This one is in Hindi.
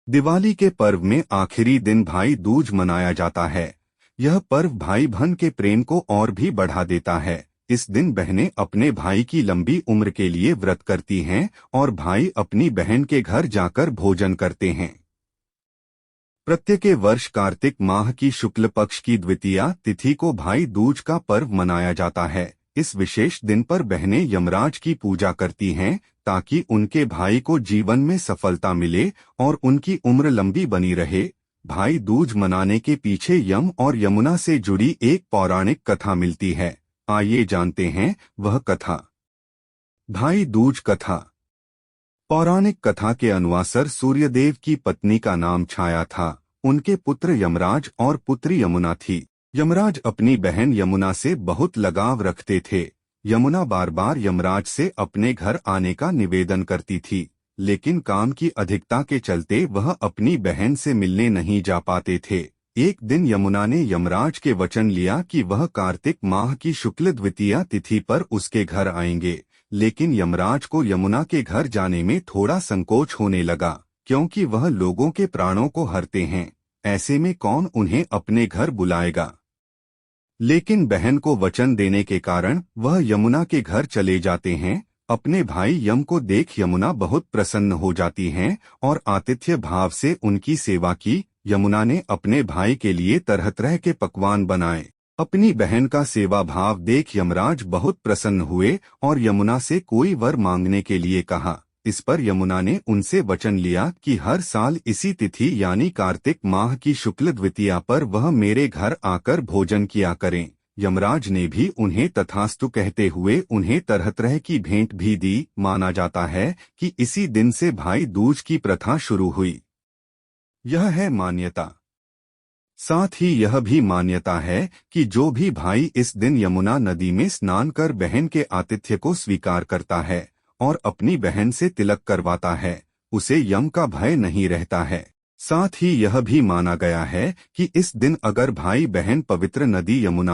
दिवाली के पर्व में आखिरी दिन भाई दूज मनाया जाता है। यह पर्व भाई बहन के प्रेम को और भी बढ़ा देता है। इस दिन बहनें अपने भाई की लंबी उम्र के लिए व्रत करती हैं और भाई अपनी बहन के घर जाकर भोजन करते हैं। प्रत्येक वर्ष कार्तिक माह की शुक्ल पक्ष की द्वितीया तिथि को भाई दूज का पर्व मनाया जाता है। इस विशेष दिन पर बहनें यमराज की पूजा करती हैं ताकि उनके भाई को जीवन में सफलता मिले और उनकी उम्र लंबी बनी रहे। भाई दूज मनाने के पीछे यम और यमुना से जुड़ी एक पौराणिक कथा मिलती है। आइए जानते हैं वह कथा। भाई दूज कथा। पौराणिक कथा के अनुसार सूर्यदेव की पत्नी का नाम छाया था। उनके पुत्र यमराज और पुत्री यमुना थी। यमराज अपनी बहन यमुना से बहुत लगाव रखते थे। यमुना बार बार यमराज से अपने घर आने का निवेदन करती थी, लेकिन काम की अधिकता के चलते वह अपनी बहन से मिलने नहीं जा पाते थे। एक दिन यमुना ने यमराज के वचन लिया कि वह कार्तिक माह की शुक्ल द्वितीया तिथि पर उसके घर आएंगे, लेकिन यमराज को यमुना के घर जाने में थोड़ा संकोच होने लगा, क्योंकि वह लोगों के प्राणों को हरते हैं। ऐसे में कौन उन्हें अपने घर बुलाएगा। लेकिन बहन को वचन देने के कारण वह यमुना के घर चले जाते हैं। अपने भाई यम को देख यमुना बहुत प्रसन्न हो जाती हैं और आतिथ्य भाव से उनकी सेवा की। यमुना ने अपने भाई के लिए तरह तरह के पकवान बनाए। अपनी बहन का सेवा भाव देख यमराज बहुत प्रसन्न हुए और यमुना से कोई वर मांगने के लिए कहा। इस पर यमुना ने उनसे वचन लिया कि हर साल इसी तिथि यानी कार्तिक माह की शुक्ल द्वितीया पर वह मेरे घर आकर भोजन किया करें। यमराज ने भी उन्हें तथास्तु कहते हुए उन्हें तरह तरह की भेंट भी दी। माना जाता है कि इसी दिन से भाई दूज की प्रथा शुरू हुई। यह है मान्यता। साथ ही यह भी मान्यता है कि जो भी भाई इस दिन यमुना नदी में स्नान कर बहन के आतिथ्य को स्वीकार करता है और अपनी बहन से तिलक करवाता है, उसे यम का भय नहीं रहता है। साथ ही यह भी माना गया है कि इस दिन अगर भाई बहन पवित्र नदी यमुना